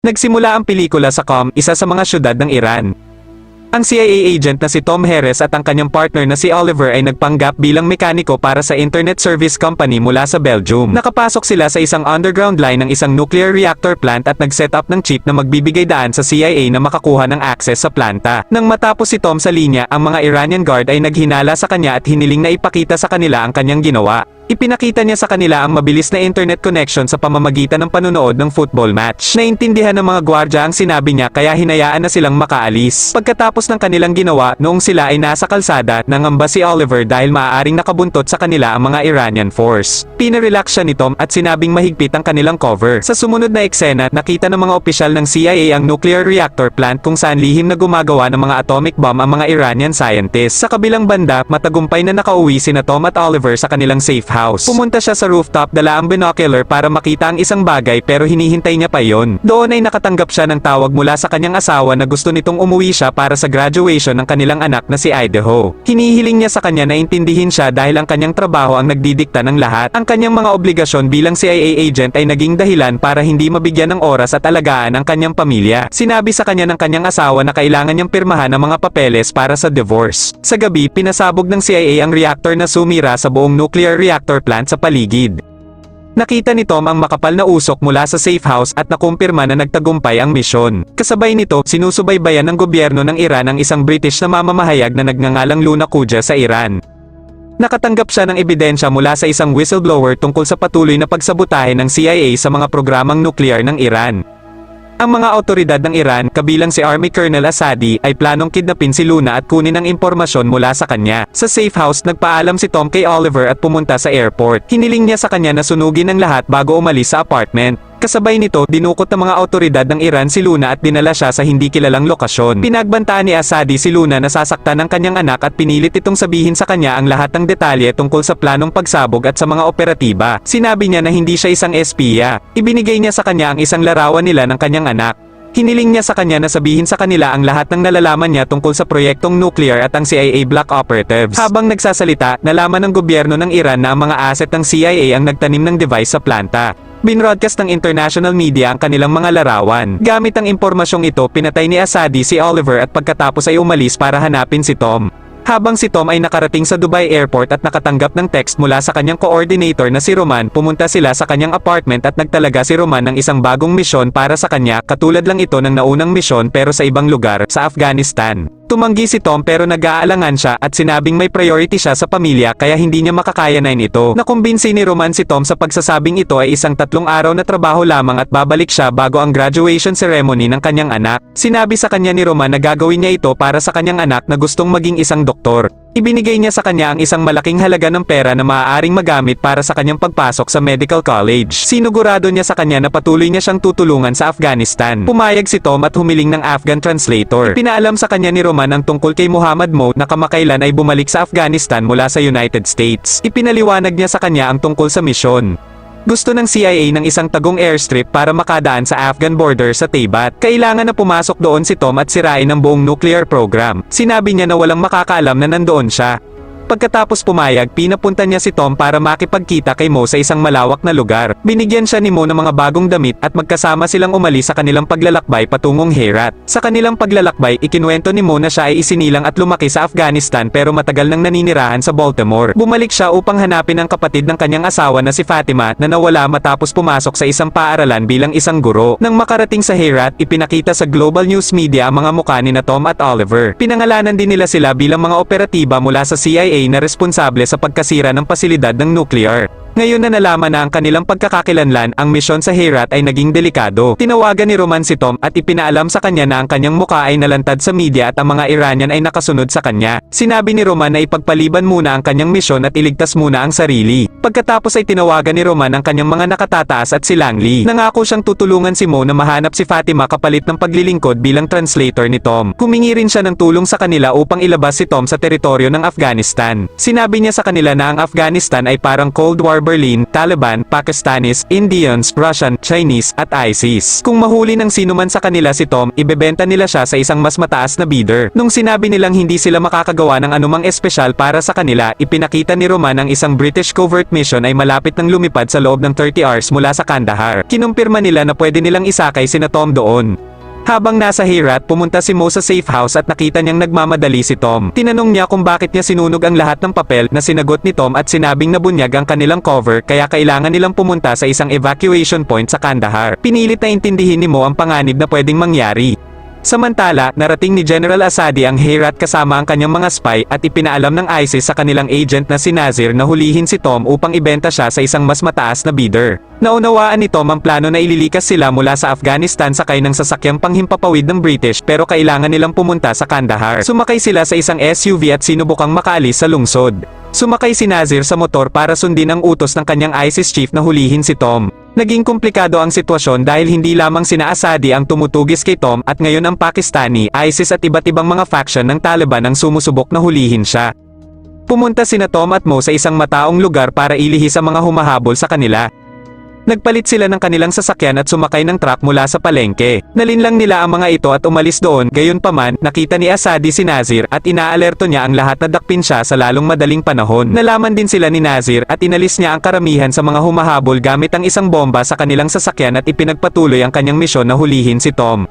Nagsimula ang pelikula sa Qom, isa sa mga syudad ng Iran. Ang CIA agent na si Tom Harris at ang kanyang partner na si Oliver ay nagpanggap bilang mekaniko para sa Internet Service Company mula sa Belgium. Nakapasok sila sa isang underground line ng isang nuclear reactor plant at nag-set up ng chip na magbibigay daan sa CIA na makakuha ng access sa planta. Nang matapos si Tom sa linya, ang mga Iranian guard ay naghinala sa kanya at hiniling na ipakita sa kanila ang kanyang ginawa. Ipinakita niya sa kanila ang mabilis na internet connection sa pamamagitan ng panonood ng football match. Naintindihan ng mga gwardya ang sinabi niya kaya hinayaan na silang makaalis. Pagkatapos ng kanilang ginawa, noong sila ay nasa kalsada, nangamba si Oliver dahil maaaring nakabuntot sa kanila ang mga Iranian force. Pinarelax siya ni Tom at sinabing mahigpit ang kanilang cover. Sa sumunod na eksena, nakita ng mga opisyal ng CIA ang nuclear reactor plant kung saan lihim na gumagawa ng mga atomic bomb ang mga Iranian scientists. Sa kabilang banda, matagumpay na nakauwi sina Tom at Oliver sa kanilang safe house. Pumunta siya sa rooftop, dala ang binocular para makita ang isang bagay pero hinihintay niya pa yon. Doon ay nakatanggap siya ng tawag mula sa kanyang asawa na gusto nitong umuwi siya para sa graduation ng kanilang anak na si Idaho. Hinihiling niya sa kanya na intindihin siya dahil ang kanyang trabaho ang nagdidikta ng lahat. Ang kanyang mga obligasyon bilang CIA agent ay naging dahilan para hindi mabigyan ng oras at alagaan ang kanyang pamilya. Sinabi sa kanya ng kanyang asawa na kailangan niyang pirmahan ang mga papeles para sa divorce. Sa gabi, pinasabog ng CIA ang reactor na sumira sa buong nuclear reactor plant sa paligid. Nakita ni Tom ang makapal na usok mula sa safe house at nakumpirma na nagtagumpay ang misyon. Kasabay nito, sinusubaybayan ng gobyerno ng Iran ang isang British na mamamahayag na nagngangalang Luna Kuja sa Iran. Nakatanggap siya ng ebidensya mula sa isang whistleblower tungkol sa patuloy na pagsabotahe ng CIA sa mga programang nuklear ng Iran. Ang mga awtoridad ng Iran, kabilang si Army Colonel Assadi, ay planong kidnapin si Luna at kunin ang impormasyon mula sa kanya. Sa safe house, nagpaalam si Tom kay Oliver at pumunta sa airport. Hiniling niya sa kanya na sunugin ang lahat bago umalis sa apartment. Kasabay nito, dinukot ng mga awtoridad ng Iran si Luna at dinala siya sa hindi kilalang lokasyon. Pinagbantaan ni Assadi si Luna na sasaktan ng kanyang anak at pinilit itong sabihin sa kanya ang lahat ng detalye tungkol sa planong pagsabog at sa mga operatiba. Sinabi niya na hindi siya isang espiya. Ibinigay niya sa kanya ang isang larawan nila ng kanyang anak. Hiniling niya sa kanya na sabihin sa kanila ang lahat ng nalalaman niya tungkol sa proyektong nuclear at ang CIA black operatives. Habang nagsasalita, nalaman ng gobyerno ng Iran na ang mga asset ng CIA ang nagtanim ng device sa planta. Binroadcast ng international media ang kanilang mga larawan. Gamit ang impormasyong ito, pinatay ni Assadi si Oliver at pagkatapos ay umalis para hanapin si Tom. Habang si Tom ay nakarating sa Dubai Airport at nakatanggap ng text mula sa kanyang coordinator na si Roman, pumunta sila sa kanyang apartment at nagtalaga si Roman ng isang bagong misyon para sa kanya, katulad lang ito ng naunang misyon pero sa ibang lugar, sa Afghanistan. Tumanggi si Tom pero nag-aalangan siya at sinabing may priority siya sa pamilya kaya hindi niya makakayanan ito. Nakumbinsi ni Roman si Tom sa pagsasabing ito ay isang 3 araw na trabaho lamang at babalik siya bago ang graduation ceremony ng kanyang anak. Sinabi sa kanya ni Roman na gagawin niya ito para sa kanyang anak na gustong maging isang doktor. Ibinigay niya sa kanya ang isang malaking halaga ng pera na maaaring magamit para sa kanyang pagpasok sa medical college. Sinugurado niya sa kanya na patuloy niya siyang tutulungan sa Afghanistan. Pumayag si Tom at humiling ng Afghan translator. Pinaalam sa kanya ni Roman ang tungkol kay Muhammad Moat na kamakailan ay bumalik sa Afghanistan mula sa United States. Ipinaliwanag niya sa kanya ang tungkol sa misyon. Gusto ng CIA ng isang tagong airstrip para makadaan sa Afghan border sa Taybat. Kailangan na pumasok doon si Tom at sirain ang buong nuclear program. Sinabi niya na walang makakaalam na nandoon siya. Pagkatapos pumayag, pinapunta niya si Tom para makipagkita kay Mo sa isang malawak na lugar. Binigyan siya ni Mo ng mga bagong damit at magkasama silang umalis sa kanilang paglalakbay patungong Herat. Sa kanilang paglalakbay, ikinuwento ni Mo na siya ay isinilang at lumaki sa Afghanistan pero matagal nang naninirahan sa Baltimore. Bumalik siya upang hanapin ang kapatid ng kanyang asawa na si Fatima na nawala matapos pumasok sa isang paaralan bilang isang guro. Nang makarating sa Herat, ipinakita sa global news media ang mga mukha ni na Tom at Oliver. Pinangalanan din nila sila bilang mga operatiba mula sa CIA na responsable sa pagkasira ng pasilidad ng nuclear. Ngayon na nalaman na ang kanilang pagkakakilanlan, ang misyon sa Herat ay naging delikado. Tinawagan ni Roman si Tom at ipinaalam sa kanya na ang kanyang mukha ay nalantad sa media at ang mga Iranian ay nakasunod sa kanya. Sinabi ni Roman na ipagpaliban muna ang kanyang misyon at iligtas muna ang sarili. Pagkatapos ay tinawagan ni Roman ang kanyang mga nakatataas at si Langley. Nangako siyang tutulungan si Mo na mahanap si Fatima kapalit ng paglilingkod bilang translator ni Tom. Humingi rin siya ng tulong sa kanila upang ilabas si Tom sa teritoryo ng Afghanistan. Sinabi niya sa kanila na ang Afghanistan ay parang Cold War Berlin, Taliban, Pakistanis, Indians, Russian, Chinese, at ISIS. Kung mahuli ng sino man sa kanila si Tom, ibebenta nila siya sa isang mas mataas na bidder. Nung sinabi nilang hindi sila makakagawa ng anumang espesyal para sa kanila, ipinakita ni Roman ang isang British covert mission ay malapit nang lumipad sa loob ng 30 hours mula sa Kandahar. Kinumpirma nila na pwede nilang isakay sina Tom doon. Habang nasa Herat, pumunta si Mo sa safe house at nakita niyang nagmamadali si Tom. Tinanong niya kung bakit niya sinunog ang lahat ng papel na sinagot ni Tom at sinabing nabunyag ang kanilang cover kaya kailangan nilang pumunta sa isang evacuation point sa Kandahar. Pinilit na intindihin ni Mo ang panganib na pwedeng mangyari. Samantala, narating ni General Assadi ang Herat kasama ang kanyang mga spy at ipinaalam ng ISIS sa kanilang agent na si Nazir na hulihin si Tom upang ibenta siya sa isang mas mataas na bidder. Naunawaan ni Tom ang plano na ililikas sila mula sa Afghanistan sakay ng sasakyang panghimpapawid ng British pero kailangan nilang pumunta sa Kandahar. Sumakay sila sa isang SUV at sinubukang makaalis sa lungsod. Sumakay si Nazir sa motor para sundin ang utos ng kanyang ISIS chief na hulihin si Tom. Naging komplikado ang sitwasyon dahil hindi lamang sina Assadi ang tumutugis kay Tom at ngayon ang Pakistani, ISIS at iba't ibang mga faction ng Taliban ang sumusubok na hulihin siya. Pumunta sina Tom at Mo sa isang mataong lugar para ilihis ang mga humahabol sa kanila. Nagpalit sila ng kanilang sasakyan at sumakay ng truck mula sa palengke. Nalinlang nila ang mga ito at umalis doon, gayunpaman, nakita ni Assadi si Nazir at inaalerto niya ang lahat na dakpin siya sa lalong madaling panahon. Nalaman din sila ni Nazir at inalis niya ang karamihan sa mga humahabol gamit ang isang bomba sa kanilang sasakyan at ipinagpatuloy ang kanyang misyon na hulihin si Tom.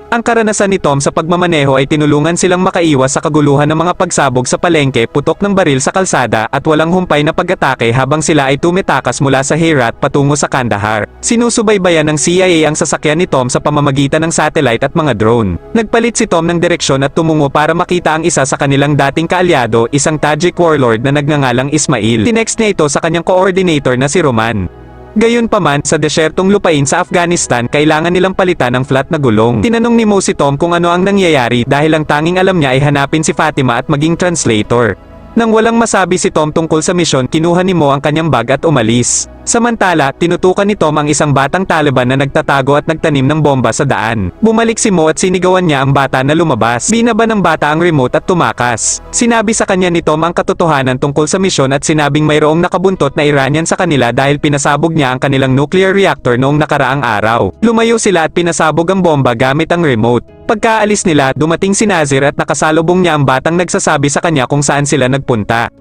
Ang karanasan ni Tom sa pagmamaneho ay tinulungan silang makaiwas sa kaguluhan ng mga pagsabog sa palengke, putok ng baril sa kalsada at walang humpay na pag-atake habang sila ay tumitakas mula sa Herat patungo sa Kandahar. Sinusubaybayan ng CIA ang sasakyan ni Tom sa pamamagitan ng satellite at mga drone. Nagpalit si Tom ng direksyon at tumungo para makita ang isa sa kanilang dating kaalyado, isang Tajik warlord na nagngangalang Ismail. Tinext niya ito sa kanyang coordinator na si Roman. Gayunpaman, sa desyertong lupain sa Afghanistan kailangan nilang palitan ang flat na gulong. Tinanong ni Mo si Tom kung ano ang nangyayari dahil ang tanging alam niya ay hanapin si Fatima at maging translator. Nang walang masabi si Tom tungkol sa misyon, kinuha ni Mo ang kanyang bag at umalis. Samantala, tinutukan ni Tom ang isang batang Taliban na nagtatago at nagtanim ng bomba sa daan. Bumalik si Mo at sinigawan niya ang bata na lumabas. Binaba ng bata ang remote at tumakas. Sinabi sa kanya ni Tom ang katotohanan tungkol sa misyon at sinabing mayroong nakabuntot na Iranian sa kanila dahil pinasabog niya ang kanilang nuclear reactor noong nakaraang araw. Lumayo sila at pinasabog ang bomba gamit ang remote. Pagkaalis nila, dumating si Nazir at nakasalubong niya ang batang nagsasabi sa kanya kung saan sila nagpunta.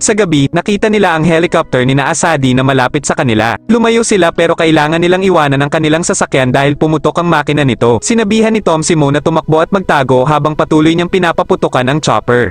Sa gabi, nakita nila ang helicopter ni Assadi na malapit sa kanila. Lumayo sila pero kailangan nilang iwanan ang kanilang sasakyan dahil pumutok ang makina nito. Sinabihan ni Tom si Mo na tumakbo at magtago habang patuloy niyang pinapaputukan ang chopper.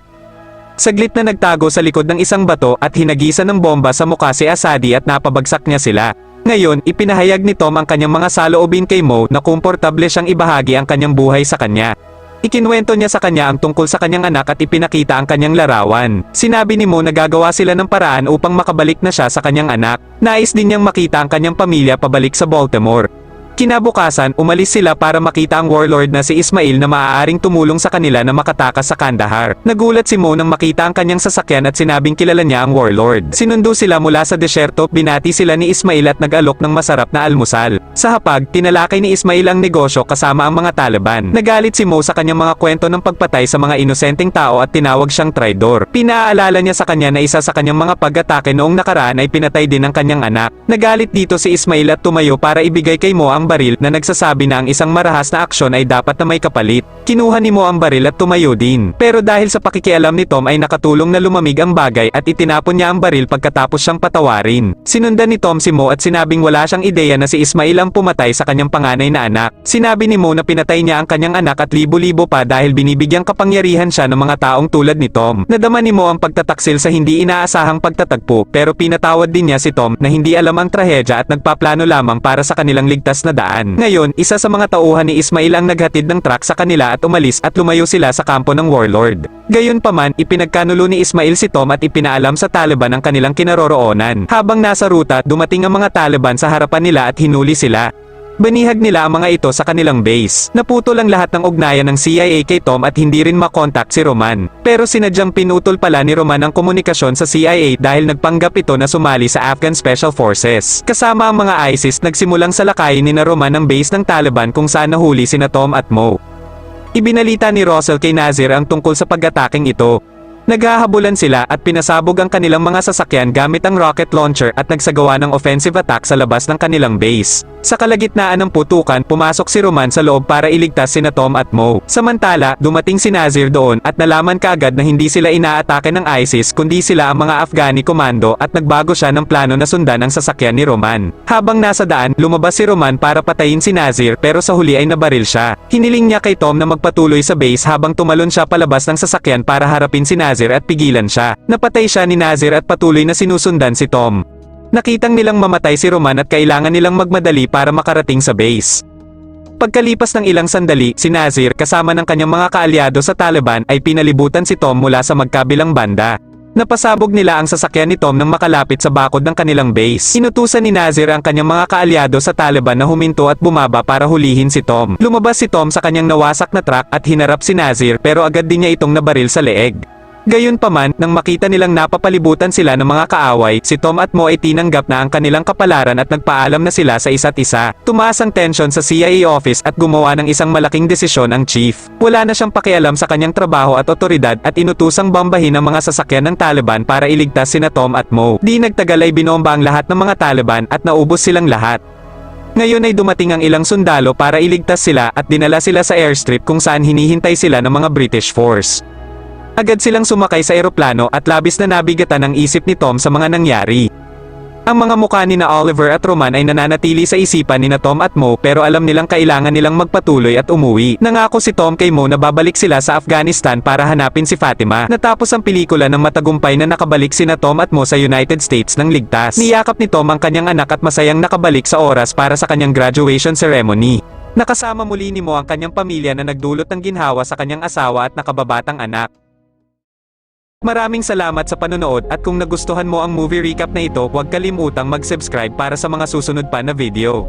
Saglit na nagtago sa likod ng isang bato at hinagisan ng bomba sa mukha si Assadi at napabagsak niya sila. Ngayon, ipinahayag ni Tom ang kanyang mga saloobin kay Mo na komportable siyang ibahagi ang kanyang buhay sa kanya. Ikinwento niya sa kanya ang tungkol sa kanyang anak at ipinakita ang kanyang larawan. Sinabi ni Mo na gagawa sila ng paraan upang makabalik na siya sa kanyang anak. Nais din niyang makita ang kanyang pamilya pabalik sa Baltimore. Kinabukasan, umalis sila para makita ang warlord na si Ismail na maaaring tumulong sa kanila na makatakas sa Kandahar. Nagulat si Mo nang makita ang kanyang sasakyan at sinabing kilala niya ang warlord. Sinundo sila mula sa desyerto, binati sila ni Ismail at nag-alok ng masarap na almusal. Sa hapag, tinalakay ni Ismail ang negosyo kasama ang mga Taliban. Nagalit si Mo sa kanyang mga kwento ng pagpatay sa mga inosenteng tao at tinawag siyang traidor. Pinaalala niya sa kanya na isa sa kanyang mga pag-atake noong nakaraan ay pinatay din ang kanyang anak. Nagalit dito si Ismail at tumayo para ibigay kay Mo ang baril na nagsasabi na ang isang marahas na aksyon ay dapat na may kapalit. Kinuha ni Mo ang baril at tumayo din. Pero dahil sa pakikialam ni Tom ay nakatulong na lumamig ang bagay at itinapon niya ang baril pagkatapos siyang patawarin. Sinundan ni Tom si Mo at sinabing wala siyang ideya na si Ismail ang pumatay sa kanyang panganay na anak. Sinabi ni Mo na pinatay niya ang kanyang anak at libo-libo pa dahil binibigyang kapangyarihan siya ng mga taong tulad ni Tom. Nadama ni Mo ang pagtataksil sa hindi inaasahang pagtatagpo pero pinatawad din niya si Tom na hindi alam ang trahedya at nagpaplano lamang para sa kanilang ligtas na daan. Ngayon, isa sa mga tauhan ni Ismail ang naghatid ng truck sa kanila at umalis at lumayo sila sa kampo ng warlord. Gayunpaman, ipinagkanulo ni Ismail si Tom at ipinaalam sa Taliban ang kanilang kinaroroonan. Habang nasa ruta, dumating ang mga Taliban sa harapan nila at hinuli sila. Banihag nila ang mga ito sa kanilang base. Naputol ang lahat ng ugnayan ng CIA kay Tom at hindi rin makontak si Roman. Pero sinadyang pinutol pala ni Roman ang komunikasyon sa CIA dahil nagpanggap ito na sumali sa Afghan Special Forces. Kasama ang mga ISIS nagsimulang salakayin ni Roman ang base ng Taliban kung saan nahuli sina Tom at Mo. Ibinalita ni Russell kay Nazir ang tungkol sa pag-ataking ito. Naghahabulan sila at pinasabog ang kanilang mga sasakyan gamit ang rocket launcher at nagsagawa ng offensive attack sa labas ng kanilang base. Sa kalagitnaan ng putukan, pumasok si Roman sa loob para iligtas sina Tom at Mo. Samantala, dumating si Nazir doon at nalaman kaagad na hindi sila inaatake ng ISIS kundi sila ang mga Afghani komando at nagbago siya ng plano na sundan ang sasakyan ni Roman. Habang nasa daan, lumabas si Roman para patayin si Nazir pero sa huli ay nabaril siya. Hiniling niya kay Tom na magpatuloy sa base habang tumalon siya palabas ng sasakyan para harapin si Nazir at pigilan siya. Napatay siya ni Nazir at patuloy na sinusundan si Tom. Nakitang nilang mamatay si Roman at kailangan nilang magmadali para makarating sa base. Pagkalipas ng ilang sandali, si Nazir kasama ng kanyang mga kaalyado sa Taliban ay pinalibutan si Tom mula sa magkabilang banda. Napasabog nila ang sasakyan ni Tom nang makalapit sa bakod ng kanilang base. Inutusan ni Nazir ang kanyang mga kaalyado sa Taliban na huminto at bumaba para hulihin si Tom. Lumabas si Tom sa kanyang nawasak na truck at hinarap si Nazir pero agad din niya itong nabaril sa leeg. Gayunpaman, nang makita nilang napapalibutan sila ng mga kaaway, si Tom at Mo ay tinanggap na ang kanilang kapalaran at nagpaalam na sila sa isa't isa. Tumaas ang tensyon sa CIA office at gumawa ng isang malaking desisyon ang chief. Wala na siyang pakialam sa kanyang trabaho at otoridad at inutusang bombahin ang mga sasakyan ng Taliban para iligtas sina Tom at Mo. Di nagtagal ay binomba ang lahat ng mga Taliban at naubos silang lahat. Ngayon ay dumating ang ilang sundalo para iligtas sila at dinala sila sa airstrip kung saan hinihintay sila ng mga British force. Agad silang sumakay sa eroplano at labis na nabigatan ang isip ni Tom sa mga nangyari. Ang mga mukha ni na Oliver at Roman ay nananatili sa isipan ni na Tom at Mo pero alam nilang kailangan nilang magpatuloy at umuwi. Nangako si Tom kay Mo na babalik sila sa Afghanistan para hanapin si Fatima. Natapos ang pelikula ng matagumpay na nakabalik sina Tom at Mo sa United States ng ligtas. Niyakap ni Tom ang kanyang anak at masayang nakabalik sa oras para sa kanyang graduation ceremony. Nakasama muli ni Mo ang kanyang pamilya na nagdulot ng ginhawa sa kanyang asawa at nakababatang anak. Maraming salamat sa panonood at kung nagustuhan mo ang movie recap na ito, huwag kalimutang mag-subscribe para sa mga susunod pa na video.